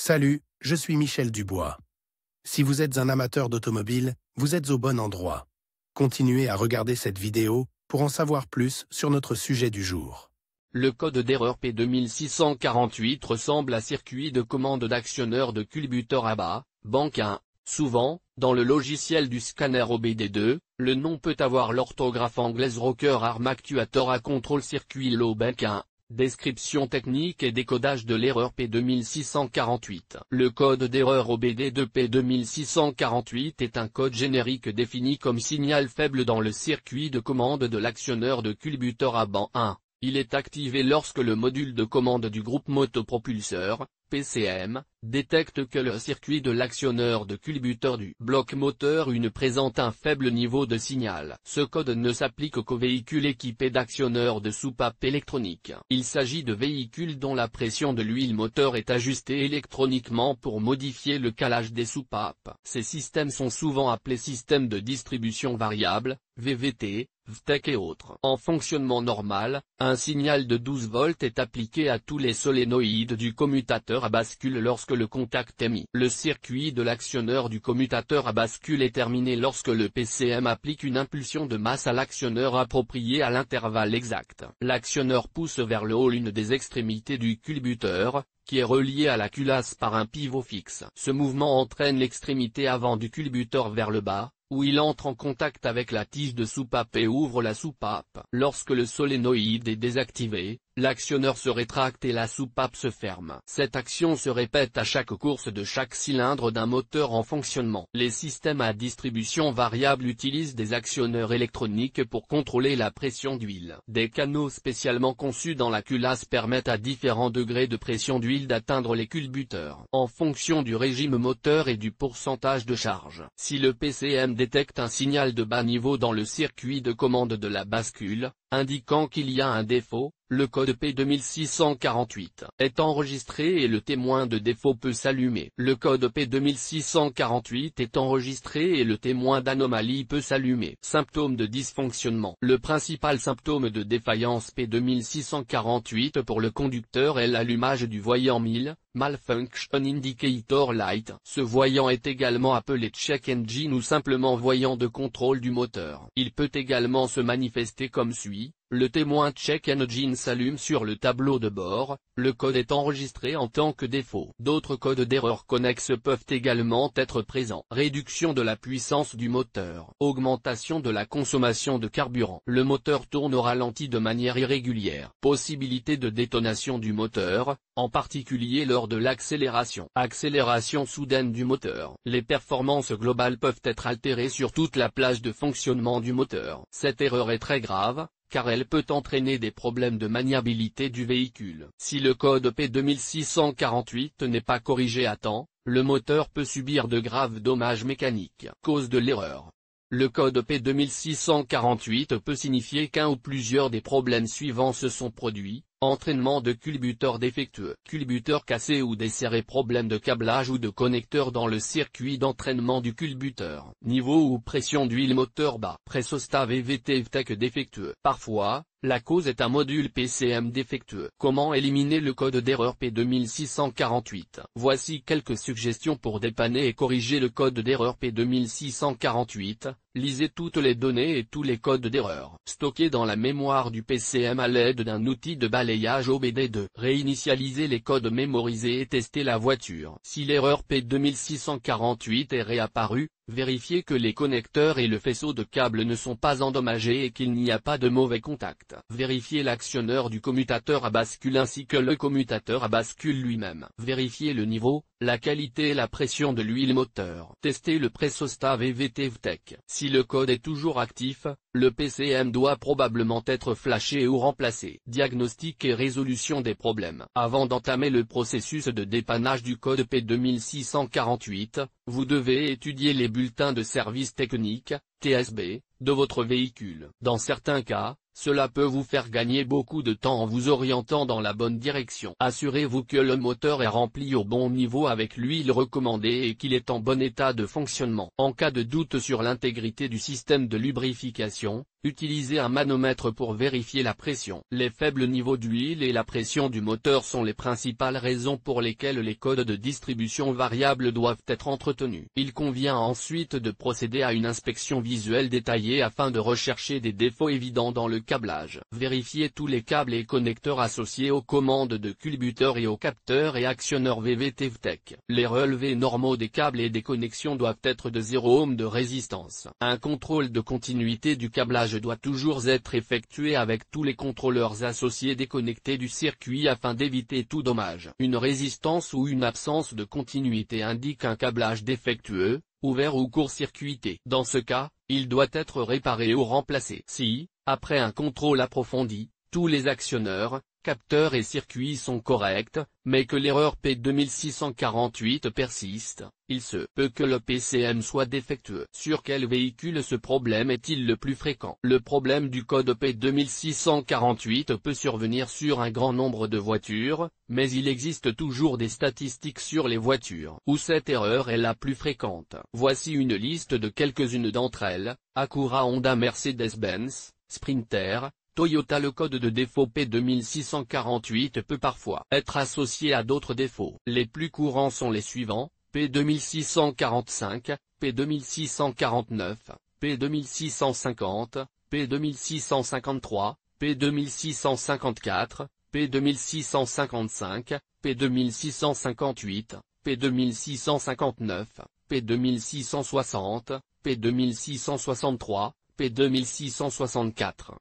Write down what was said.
Salut, je suis Michel Dubois. Si vous êtes un amateur d'automobile, vous êtes au bon endroit. Continuez à regarder cette vidéo pour en savoir plus sur notre sujet du jour. Le code d'erreur P2648 ressemble à circuit de commande d'actionneur de culbuteur à bas, banque 1. Souvent, dans le logiciel du scanner OBD2, le nom peut avoir l'orthographe anglaise Rocker Arm Actuator à contrôle circuit low bank 1. Description technique et décodage de l'erreur P2648. Le code d'erreur OBD2 P2648 est un code générique défini comme signal faible dans le circuit de commande de l'actionneur de culbuteur à banc 1. Il est activé lorsque le module de commande du groupe motopropulseur, PCM, détecte que le circuit de l'actionneur de culbuteur du bloc moteur présente un faible niveau de signal. Ce code ne s'applique qu'aux véhicules équipés d'actionneurs de soupapes électroniques. Il s'agit de véhicules dont la pression de l'huile moteur est ajustée électroniquement pour modifier le calage des soupapes. Ces systèmes sont souvent appelés systèmes de distribution variable, VVT, VTEC et autres. En fonctionnement normal, un signal de 12 volts est appliqué à tous les solénoïdes du commutateur à bascule lorsque le contact est mis. Le circuit de l'actionneur du commutateur à bascule est terminé lorsque le PCM applique une impulsion de masse à l'actionneur appropriée à l'intervalle exact. L'actionneur pousse vers le haut l'une des extrémités du culbuteur, qui est reliée à la culasse par un pivot fixe. Ce mouvement entraîne l'extrémité avant du culbuteur vers le bas, où il entre en contact avec la tige de soupape et ouvre la soupape. Lorsque le solénoïde est désactivé, l'actionneur se rétracte et la soupape se ferme. Cette action se répète à chaque course de chaque cylindre d'un moteur en fonctionnement. Les systèmes à distribution variable utilisent des actionneurs électroniques pour contrôler la pression d'huile. Des canaux spécialement conçus dans la culasse permettent à différents degrés de pression d'huile d'atteindre les culbuteurs, en fonction du régime moteur et du pourcentage de charge. Si le PCM détecte un signal de bas niveau dans le circuit de commande de la bascule, indiquant qu'il y a un défaut, le code P2648 est enregistré et le témoin de défaut peut s'allumer. Le code P2648 est enregistré et le témoin d'anomalie peut s'allumer. Symptômes de dysfonctionnement. Le principal symptôme de défaillance P2648 pour le conducteur est l'allumage du voyant 1000, Malfunction Indicator Light. Ce voyant est également appelé Check Engine ou simplement voyant de contrôle du moteur. Il peut également se manifester comme suit. Le témoin Check Engine s'allume sur le tableau de bord, le code est enregistré en tant que défaut. D'autres codes d'erreur connexes peuvent également être présents. Réduction de la puissance du moteur. Augmentation de la consommation de carburant. Le moteur tourne au ralenti de manière irrégulière. Possibilité de détonation du moteur, en particulier lors de l'accélération. Accélération soudaine du moteur. Les performances globales peuvent être altérées sur toute la plage de fonctionnement du moteur. Cette erreur est très grave, car elle peut entraîner des problèmes de maniabilité du véhicule. Si le code P2648 n'est pas corrigé à temps, le moteur peut subir de graves dommages mécaniques. Cause de l'erreur. Le code P2648 peut signifier qu'un ou plusieurs des problèmes suivants se sont produits. Entraînement de culbuteur défectueux, culbuteur cassé ou desserré, problème de câblage ou de connecteur dans le circuit d'entraînement du culbuteur, niveau ou pression d'huile moteur bas, pressostat VVT VTEC défectueux. Parfois, la cause est un module PCM défectueux. Comment éliminer le code d'erreur P2648? Voici quelques suggestions pour dépanner et corriger le code d'erreur P2648. Lisez toutes les données et tous les codes d'erreur stockés dans la mémoire du PCM à l'aide d'un outil de balayage OBD2. Réinitialisez les codes mémorisés et testez la voiture. Si l'erreur P2648 est réapparue, vérifiez que les connecteurs et le faisceau de câble ne sont pas endommagés et qu'il n'y a pas de mauvais contact. Vérifiez l'actionneur du commutateur à bascule ainsi que le commutateur à bascule lui-même. Vérifiez le niveau, la qualité et la pression de l'huile moteur. Testez le pressostat VVT VTEC. Si le code est toujours actif, le PCM doit probablement être flashé ou remplacé. Diagnostic et résolution des problèmes. Avant d'entamer le processus de dépannage du code P2648, vous devez étudier les bulletins de service technique, TSB, de votre véhicule. Dans certains cas, cela peut vous faire gagner beaucoup de temps en vous orientant dans la bonne direction. Assurez-vous que le moteur est rempli au bon niveau avec l'huile recommandée et qu'il est en bon état de fonctionnement. En cas de doute sur l'intégrité du système de lubrification, Utilisez un manomètre pour vérifier la pression. Les faibles niveaux d'huile et la pression du moteur sont les principales raisons pour lesquelles les codes de distribution variables doivent être entretenus. Il convient ensuite de procéder à une inspection visuelle détaillée afin de rechercher des défauts évidents dans le câblage. Vérifiez tous les câbles et connecteurs associés aux commandes de culbuteur et aux capteurs et actionneurs VVT-VTEC. Les relevés normaux des câbles et des connexions doivent être de 0 ohm de résistance. Un contrôle de continuité du câblage doit toujours être effectué avec tous les contrôleurs associés déconnectés du circuit afin d'éviter tout dommage. Une résistance ou une absence de continuité indique un câblage défectueux, ouvert ou court-circuité. Dans ce cas, il doit être réparé ou remplacé. Si, après un contrôle approfondi, tous les actionneurs, capteurs et circuits sont corrects, mais que l'erreur P2648 persiste, il se peut que le PCM soit défectueux. Sur quel véhicule ce problème est-il le plus fréquent? Le problème du code P2648 peut survenir sur un grand nombre de voitures, mais il existe toujours des statistiques sur les voitures où cette erreur est la plus fréquente. Voici une liste de quelques-unes d'entre elles: Acura, Honda, Mercedes-Benz, Sprinter, Toyota. Le code de défaut P2648 peut parfois être associé à d'autres défauts. Les plus courants sont les suivants: P2645, P2649, P2650, P2653, P2654, P2655, P2658, P2659, P2660, P2663, P2664.